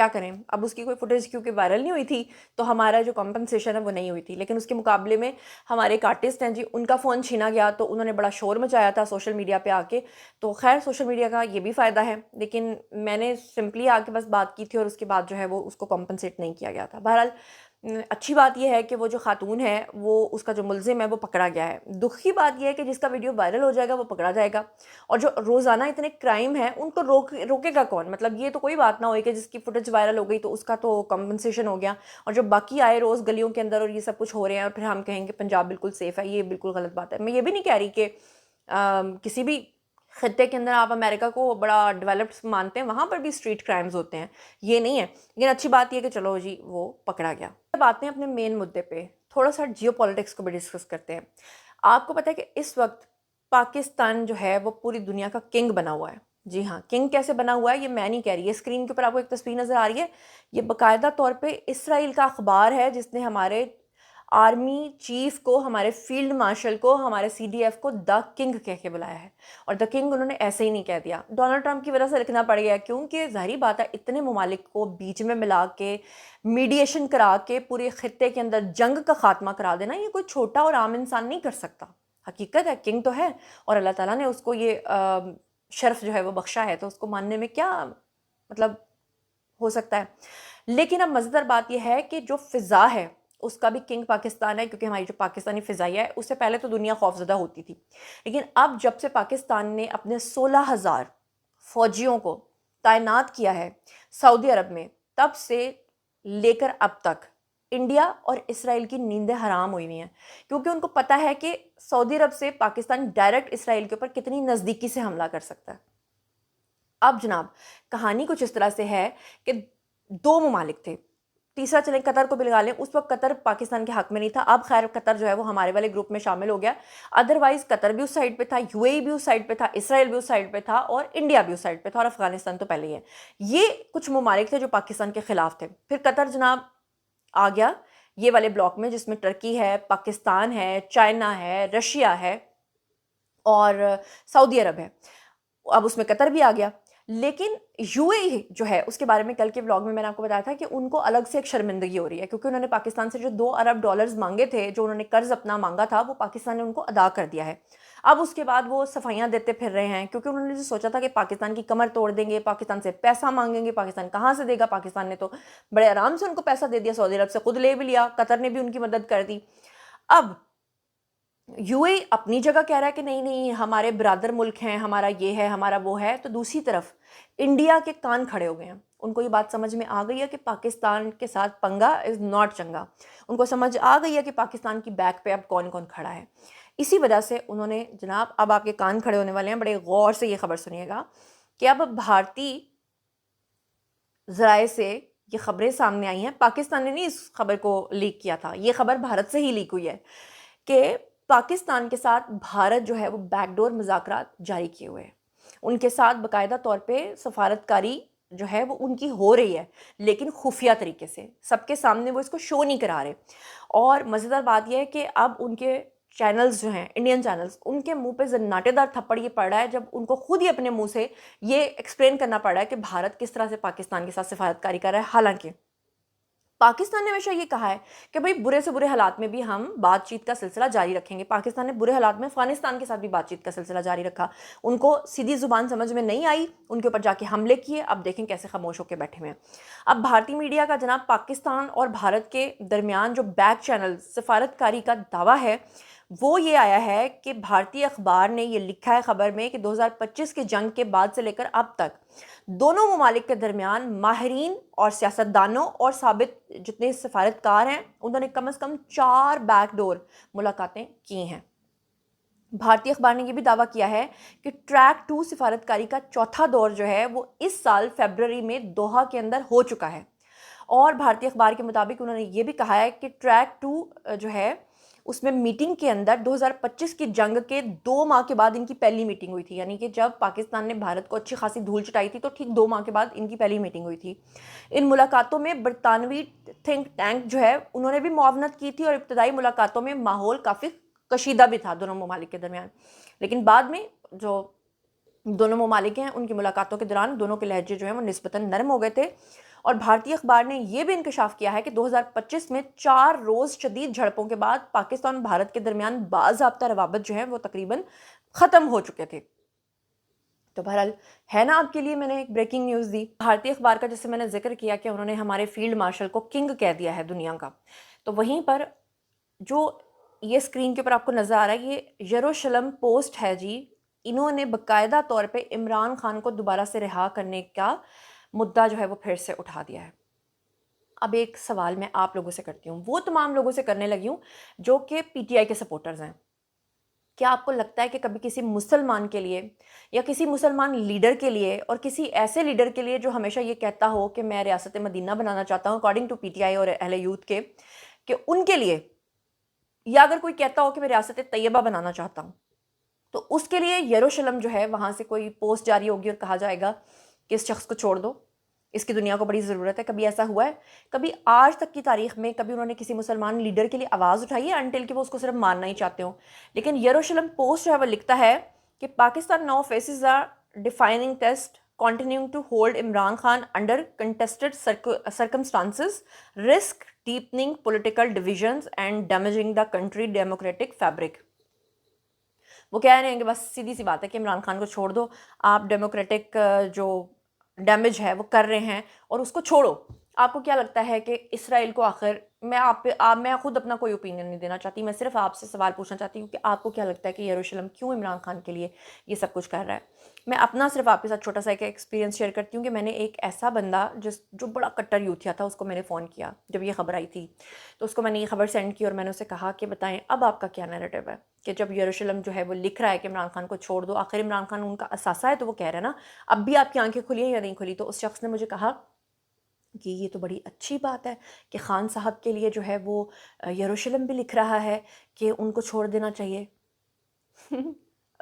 کیا کریں. اب اس کی کوئی فوٹیج کیونکہ وائرل نہیں ہوئی تھی تو ہمارا جو کمپنسیشن ہے وہ نہیں ہوئی تھی. لیکن اس کے مقابلے میں ہمارے ایک آرٹسٹ ہیں جی, ان کا فون چھینا گیا تو انہوں نے بڑا شور مچایا تھا سوشل میڈیا پہ آ کے. تو خیر سوشل میڈیا کا یہ بھی فائدہ ہے, لیکن میں نے سمپلی آ کے بس بات کی تھی اور اس کے بعد جو ہے وہ اس کو کمپنسیٹ نہیں کیا گیا تھا. بہرحال اچھی بات یہ ہے کہ وہ جو خاتون ہے وہ اس کا جو ملزم ہے وہ پکڑا گیا ہے. دکھ کی بات یہ ہے کہ جس کا ویڈیو وائرل ہو جائے گا وہ پکڑا جائے گا, اور جو روزانہ اتنے کرائم ہیں ان کو روکے گا کون. مطلب یہ تو کوئی بات نہ ہوئی کہ جس کی فوٹیج وائرل ہو گئی تو اس کا تو کمپنسیشن ہو گیا, اور جو باقی آئے روز گلیوں کے اندر اور یہ سب کچھ ہو رہے ہیں اور پھر ہم کہیں گے پنجاب بالکل سیف ہے, یہ بالکل غلط بات ہے. میں یہ بھی نہیں کہہ رہی کہ کسی بھی خطے کے اندر آپ امریکہ کو بڑا ڈیولپڈ مانتے ہیں, وہاں پر بھی اسٹریٹ کرائمز ہوتے ہیں, یہ نہیں ہے. لیکن اچھی بات یہ ہے کہ چلو جی وہ پکڑا گیا. اب آتے ہیں اپنے مین مدعے پہ, تھوڑا سا جیو پالیٹکس کو بھی ڈسکس کرتے ہیں. آپ کو پتہ ہے کہ اس وقت پاکستان جو ہے وہ پوری دنیا کا کنگ بنا ہوا ہے. جی ہاں, کنگ کیسے بنا ہوا ہے یہ میں نہیں کہہ رہی. یہ اسکرین کے اوپر آپ کو ایک تصویر نظر آ رہی ہے, یہ باقاعدہ طور پہ اسرائیل کا اخبار ہے جس نے ہمارے آرمی چیف کو, ہمارے فیلڈ مارشل کو, ہمارے سی ڈی ایف کو دا کنگ کہہ کے بلایا ہے. اور دا کنگ انہوں نے ایسے ہی نہیں کہہ دیا, ڈونلڈ ٹرمپ کی وجہ سے لکھنا پڑ گیا, کیونکہ ظاہری بات ہے اتنے ممالک کو بیچ میں ملا کے میڈیشن کرا کے پورے خطے کے اندر جنگ کا خاتمہ کرا دینا, یہ کوئی چھوٹا اور عام انسان نہیں کر سکتا. حقیقت ہے کنگ تو ہے اور اللہ تعالیٰ نے اس کو یہ شرف جو ہے وہ بخشا ہے, تو اس کو ماننے میں کیا مطلب ہو سکتا ہے. لیکن اب مزیدار بات یہ ہے کہ جو فضا ہے اس کا بھی کنگ پاکستان ہے, کیونکہ ہماری جو پاکستانی فضائیہ ہے اس سے پہلے تو دنیا خوفزدہ ہوتی تھی, لیکن اب جب سے پاکستان نے اپنے 16,000 فوجیوں کو تعینات کیا ہے سعودی عرب میں, تب سے لے کر اب تک انڈیا اور اسرائیل کی نیندیں حرام ہوئی ہوئی ہیں, کیونکہ ان کو پتہ ہے کہ سعودی عرب سے پاکستان ڈائریکٹ اسرائیل کے اوپر کتنی نزدیکی سے حملہ کر سکتا ہے. اب جناب کہانی کچھ اس طرح سے ہے کہ 2 ممالک تھے, تیسرا چلیں قطر کو بھی لگا لیں, اس وقت قطر پاکستان کے حق میں نہیں تھا, اب خیر قطر جو ہے وہ ہمارے والے گروپ میں شامل ہو گیا. ادروائز قطر بھی اس سائڈ پہ تھا, یو اے ای بھی اس سائڈ پہ تھا, اسرائیل بھی اس سائڈ پہ تھا, اور انڈیا بھی اس سائڈ پہ تھا, اور افغانستان تو پہلے ہی ہے. یہ کچھ ممالک تھے جو پاکستان کے خلاف تھے. پھر قطر جناب آ گیا یہ والے بلاک میں, جس میں ٹرکی ہے, پاکستان ہے, چائنا ہے, رشیا ہے اور سعودی عرب ہے. اب اس میں قطر بھی آ گیا. لیکن یو اے ای جو ہے اس کے بارے میں کل کے ولاگ میں نے آپ کو بتایا تھا کہ ان کو الگ سے ایک شرمندگی ہو رہی ہے, کیونکہ انہوں نے پاکستان سے جو $2 ارب مانگے تھے, جو انہوں نے قرض اپنا مانگا تھا, وہ پاکستان نے ان کو ادا کر دیا ہے. اب اس کے بعد وہ صفائیاں دیتے پھر رہے ہیں, کیونکہ انہوں نے جو سوچا تھا کہ پاکستان کی کمر توڑ دیں گے, پاکستان سے پیسہ مانگیں گے, پاکستان کہاں سے دے گا. پاکستان نے تو بڑے آرام سے ان کو پیسہ دے دیا, سعودی عرب سے خود لے بھی لیا, قطر نے بھی ان کی مدد کر دی. اب یو اے اپنی جگہ کہہ رہا ہے کہ نہیں نہیں ہمارے برادر ملک ہیں, ہمارا یہ ہے, ہمارا وہ ہے, تو دوسری طرف انڈیا کے کان کھڑے ہو گئے ہیں. ان کو یہ بات سمجھ میں آ گئی ہے کہ پاکستان کے ساتھ پنگا از ناٹ چنگا. ان کو سمجھ آ گئی ہے کہ پاکستان کی بیک پہ اب کون کون کھڑا ہے. اسی وجہ سے انہوں نے جناب, اب آپ کے کان کھڑے ہونے والے ہیں, بڑے غور سے یہ خبر سنیے گا کہ اب بھارتی ذرائع سے یہ خبریں سامنے آئی ہیں. پاکستان نے نہیں اس خبر کو لیک کیا تھا, یہ خبر بھارت سے ہی لیک ہوئی ہے کہ پاکستان کے ساتھ بھارت جو ہے وہ بیک ڈور مذاکرات جاری کیے ہوئے ہیں. ان کے ساتھ باقاعدہ طور پہ سفارتکاری جو ہے وہ ان کی ہو رہی ہے, لیکن خفیہ طریقے سے, سب کے سامنے وہ اس کو شو نہیں کرا رہے. اور مزیدار بات یہ ہے کہ اب ان کے چینلز جو ہیں, انڈین چینلز, ان کے منہ پہ زناٹے دار تھپڑ یہ پڑ رہا ہے جب ان کو خود ہی اپنے منہ سے یہ ایکسپلین کرنا پڑ رہا ہے کہ بھارت کس طرح سے پاکستان کے ساتھ سفارتکاری کر رہا ہے. حالانکہ پاکستان نے ہمیشہ یہ کہا ہے کہ بھئی برے سے برے حالات میں بھی ہم بات چیت کا سلسلہ جاری رکھیں گے. پاکستان نے برے حالات میں افغانستان کے ساتھ بھی بات چیت کا سلسلہ جاری رکھا. ان کو سیدھی زبان سمجھ میں نہیں آئی, ان کے اوپر جا کے حملے کیے. اب دیکھیں کیسے خاموش ہو کے بیٹھے ہوئے ہیں. اب بھارتی میڈیا کا جناب پاکستان اور بھارت کے درمیان جو بیک چینل سفارتکاری کا دعویٰ ہے وہ یہ آیا ہے کہ بھارتی اخبار نے یہ لکھا ہے خبر میں کہ 2025 کی جنگ کے بعد سے لے کر اب تک دونوں ممالک کے درمیان ماہرین اور سیاستدانوں اور ثابت جتنے سفارتکار ہیں انہوں نے کم از کم 4 بیک ڈور ملاقاتیں کی ہیں. بھارتی اخبار نے یہ بھی دعویٰ کیا ہے کہ ٹریک 2 سفارتکاری کا چوتھا دور جو ہے وہ اس سال فیبروری میں دوحہ کے اندر ہو چکا ہے. اور بھارتی اخبار کے مطابق انہوں نے یہ بھی کہا ہے کہ ٹریک 2 جو ہے اس میں میٹنگ کے اندر 2025 کی جنگ کے 2 ماہ کے بعد ان کی پہلی میٹنگ ہوئی تھی. یعنی کہ جب پاکستان نے بھارت کو اچھی خاصی دھول چٹائی تھی تو ٹھیک 2 ماہ کے بعد ان کی پہلی میٹنگ ہوئی تھی. ان ملاقاتوں میں برطانوی تھنک ٹینک جو ہے انہوں نے بھی معاونت کی تھی, اور ابتدائی ملاقاتوں میں ماحول کافی کشیدہ بھی تھا دونوں ممالک کے درمیان. لیکن بعد میں جو دونوں ممالک ہیں ان کی ملاقاتوں کے دوران دونوں کے لہجے جو ہیں وہ نسبتاً نرم ہو گئے تھے, اور بھارتی اخبار نے یہ بھی انکشاف کیا ہے کہ 2025 میں 4 روز شدید جھڑپوں کے بعد پاکستان اور بھارت کے درمیان باضابطہ روابط جو ہیں وہ تقریباً ختم ہو چکے تھے۔ تو بہرحال ہے نا آپ کے لیے میں نے ایک بریکنگ نیوز دی۔ بھارتی اخبار کا جیسے میں نے ذکر کیا کہ انہوں نے ہمارے فیلڈ مارشل کو کنگ کہہ دیا ہے دنیا کا، تو وہیں پر جو یہ اسکرین کے اوپر آپ کو نظر آ رہا ہے یہ یروشلم پوسٹ ہے جی، انہوں نے باقاعدہ طور پہ عمران خان کو دوبارہ سے رہا کرنے کا مدعا جو ہے وہ پھر سے اٹھا دیا ہے۔ اب ایک سوال میں آپ لوگوں سے کرتی ہوں، وہ تمام لوگوں سے کرنے لگی ہوں جو کہ پی ٹی آئی کے سپورٹرز ہیں۔ کیا آپ کو لگتا ہے کہ کبھی کسی مسلمان کے لیے یا کسی مسلمان لیڈر کے لیے اور کسی ایسے لیڈر کے لیے جو ہمیشہ یہ کہتا ہو کہ میں ریاست مدینہ بنانا چاہتا ہوں according to P T I اور اہل یوتھ کے، کہ ان کے لیے، یا اگر کوئی کہتا ہو کہ میں ریاست طیبہ بنانا چاہتا ہوں تو اس کے لیے یروشلم جو ہے وہاں سے کوئی پوسٹ جاری ہوگی اور کہا جائے گا کہ اس شخص کو چھوڑ دو، اس کی دنیا کو بڑی ضرورت ہے؟ کبھی ایسا ہوا ہے؟ کبھی آج تک کی تاریخ میں کبھی انہوں نے کسی مسلمان لیڈر کے لیے آواز اٹھائی ہے انٹل کہ وہ اس کو صرف ماننا ہی چاہتے ہوں؟ لیکن یروشلم پوسٹ جو ہے وہ لکھتا ہے کہ Pakistan now faces a defining test continuing to hold Imran Khan under contested circumstances, risk deepening political divisions and damaging the country democratic fabric. وہ کہہ رہے ہیں کہ بس سیدھی سی بات ہے کہ عمران خان کو چھوڑ دو، آپ ڈیموکریٹک جو ڈیمیج ہے وہ کر رہے ہیں اور اس کو چھوڑو۔ آپ کو کیا لگتا ہے کہ اسرائیل کو آخر میں خود اپنا کوئی اوپینین نہیں دینا چاہتی، میں صرف آپ سے سوال پوچھنا چاہتی ہوں کہ آپ کو کیا لگتا ہے کہ یروشلم کیوں عمران خان کے لیے یہ سب کچھ کر رہا ہے؟ میں اپنا صرف آپ کے ساتھ چھوٹا سا ایک ایکسپیرینس شیئر کرتی ہوں کہ میں نے ایک ایسا بندہ جو بڑا کٹر یوتھیا تھا، اس کو میں نے فون کیا جب یہ خبر آئی تھی، تو اس کو میں نے یہ خبر سینڈ کی اور میں نے اسے کہا کہ بتائیں اب آپ کا کیا نیریٹو ہے کہ جب یروشلم جو ہے وہ لکھ رہا ہے کہ عمران خان کو چھوڑ دو، آخر عمران خان ان کا اثاثہ ہے تو وہ کہہ رہے ہیں نا اب بھی آپ کی آنکھیں کھلی ہیں یا نہیں کھلی؟ تو اس شخص نے مجھے کہا کہ یہ تو بڑی اچھی بات ہے کہ خان صاحب کے لیے جو ہے وہ یروشلم بھی لکھ رہا ہے کہ ان کو چھوڑ دینا چاہیے۔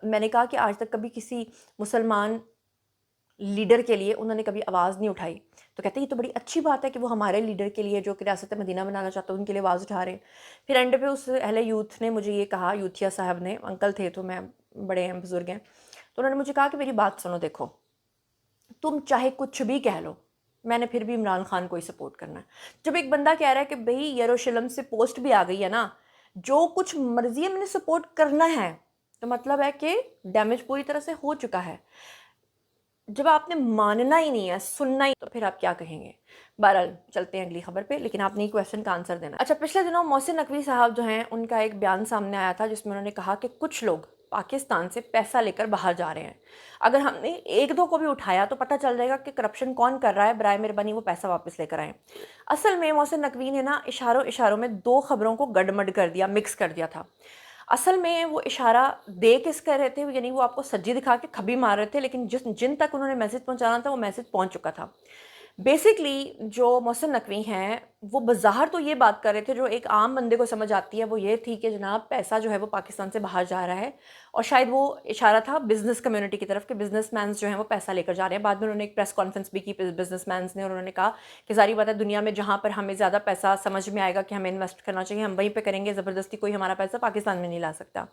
میں نے کہا کہ آج تک کبھی کسی مسلمان لیڈر کے لیے انہوں نے کبھی آواز نہیں اٹھائی، تو کہتے ہیں یہ تو بڑی اچھی بات ہے کہ وہ ہمارے لیڈر کے لیے جو کہ ریاست مدینہ بنانا چاہتا ہے ان کے لیے آواز اٹھا رہے ہیں۔ پھر اینڈ پہ اس اہل یوتھ نے مجھے یہ کہا، یوتھیا صاحب نے، انکل تھے تو میں بڑے ہیں بزرگ ہیں، تو انہوں نے مجھے کہا کہ میری بات سنو، دیکھو تم چاہے کچھ بھی کہہ لو، میں نے پھر بھی عمران خان کو ہی سپورٹ کرنا ہے۔ جب ایک بندہ کہہ رہا ہے کہ بھئی یروشلم سے پوسٹ بھی آ گئی ہے نا، جو کچھ مرضی ہے میں نے سپورٹ کرنا ہے، تو مطلب ہے کہ ڈیمیج پوری طرح سے ہو چکا ہے۔ جب آپ نے ماننا ہی نہیں ہے، سننا ہی، تو پھر آپ کیا کہیں گے؟ بہرحال چلتے ہیں اگلی خبر پہ، لیکن آپ نے یہ کویسچن کا آنسر دینا ہے۔ اچھا، پچھلے دنوں محسن نقوی صاحب جو ہیں ان کا ایک بیان سامنے آیا تھا جس میں انہوں نے کہا کہ کچھ لوگ پاکستان سے پیسہ لے کر باہر جا رہے ہیں، اگر ہم نے ایک دو کو بھی اٹھایا تو پتہ چل جائے گا کہ کرپشن کون کر رہا ہے، برائے مہربانی وہ پیسہ واپس لے کر آئیں۔ اصل میں محسن نقوی نے نا اشاروں میں دو خبروں کو گڈمڈ کر دیا، مکس کر دیا تھا۔ اصل میں وہ اشارہ دے کس کر رہے تھے، یعنی وہ آپ کو سجی دکھا کے کھبی مار رہے تھے، لیکن جن تک انہوں نے میسج پہنچانا تھا وہ میسج پہنچ چکا تھا۔ بیسکلی جو محسن نقوی ہیں وہ بظاہر تو یہ بات کر رہے تھے جو ایک عام بندے کو سمجھ آتی ہے، وہ یہ تھی کہ جناب پیسہ جو ہے وہ پاکستان سے باہر جا رہا ہے، اور شاید وہ اشارہ تھا بزنس کمیونٹی کی طرف کہ بزنس مینز جو ہیں وہ پیسہ لے کر جا رہے ہیں۔ بعد میں انہوں نے ایک پریس کانفرنس بھی کی بزنس مینز نے، اور انہوں نے کہا کہ ظاہری بات ہے دنیا میں جہاں پر ہمیں زیادہ پیسہ سمجھ میں آئے گا کہ ہمیں انویسٹ کرنا چاہیے ہم وہیں پہ کریں گے، زبردستی کوئی ہمارا پیسہ پاکستان میں نہیں لا سکتا۔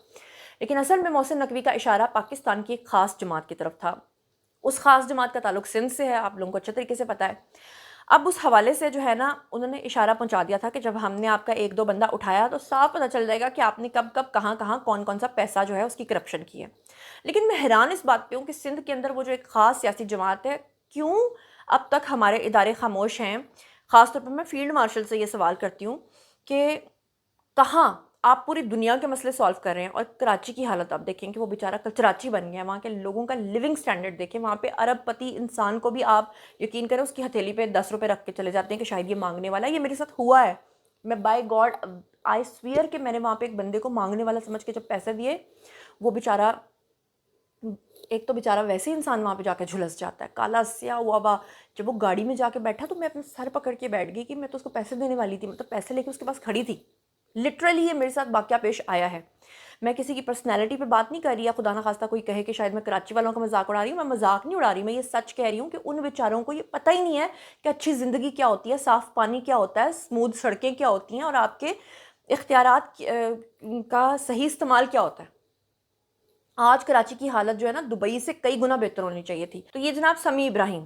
لیکن اصل میں محسن نقوی کا اشارہ پاکستان کی ایک خاص جماعت کی طرف تھا، اس خاص جماعت کا تعلق سندھ سے ہے، آپ لوگوں کو اچھے طریقے سے پتہ ہے۔ اب اس حوالے سے جو ہے نا انہوں نے اشارہ پہنچا دیا تھا کہ جب ہم نے آپ کا ایک دو بندہ اٹھایا تو صاف پتہ چل جائے گا کہ آپ نے کب کب کہاں کون سا پیسہ جو ہے اس کی کرپشن کی ہے۔ لیکن میں حیران اس بات پہ ہوں کہ سندھ کے اندر وہ جو ایک خاص سیاسی جماعت ہے، کیوں اب تک ہمارے ادارے خاموش ہیں؟ خاص طور پر میں فیلڈ مارشل سے یہ سوال کرتی ہوں کہ کہاں آپ پوری دنیا کے مسئلے سالو کر رہے ہیں، اور کراچی کی حالت آپ دیکھیں کہ وہ بیچارہ کراچی بن گیا ہے، وہاں کے لوگوں کا لیونگ سٹینڈرڈ دیکھیں، وہاں پہ ارب پتی انسان کو بھی آپ یقین کریں اس کی ہتھیلی پہ 10 روپے رکھ کے چلے جاتے ہیں کہ شاید یہ مانگنے والا ہے۔ یہ میرے ساتھ ہوا ہے، میں بائی گاڈ آئی سویئر کہ میں نے وہاں پہ ایک بندے کو مانگنے والا سمجھ کے جب پیسے دیے، وہ بیچارہ، ایک تو بیچارہ ویسے ہی انسان وہاں پہ جا کے جھلس جاتا ہے، کالا سیاہ ہوا با، جب وہ گاڑی میں جا کے بیٹھا تو میں اپنے سر پکڑ کے بیٹھ گئی کہ میں تو اس کو پیسے دینے والی تھی، مطلب پیسے لے کے اس کے پاس کھڑی تھی۔ لٹرلی یہ میرے ساتھ واقعہ پیش آیا ہے۔ میں کسی کی پرسنالٹی پہ بات نہیں کر رہی، یا خدا نخواستہ کوئی کہے کہ شاید میں کراچی والوں کا مذاق اڑا رہی ہوں، میں مذاق نہیں اڑا رہی، میں یہ سچ کہہ رہی ہوں کہ ان بیچاروں کو یہ پتہ ہی نہیں ہے کہ اچھی زندگی کیا ہوتی ہے، صاف پانی کیا ہوتا ہے، اسموتھ سڑکیں کیا ہوتی ہیں، اور آپ کے اختیارات کا صحیح استعمال کیا ہوتا ہے۔ آج کراچی کی حالت جو ہے نا دبئی سے کئی گنا بہتر ہونی چاہیے تھی۔ تو یہ جناب سمیع ابراہیم،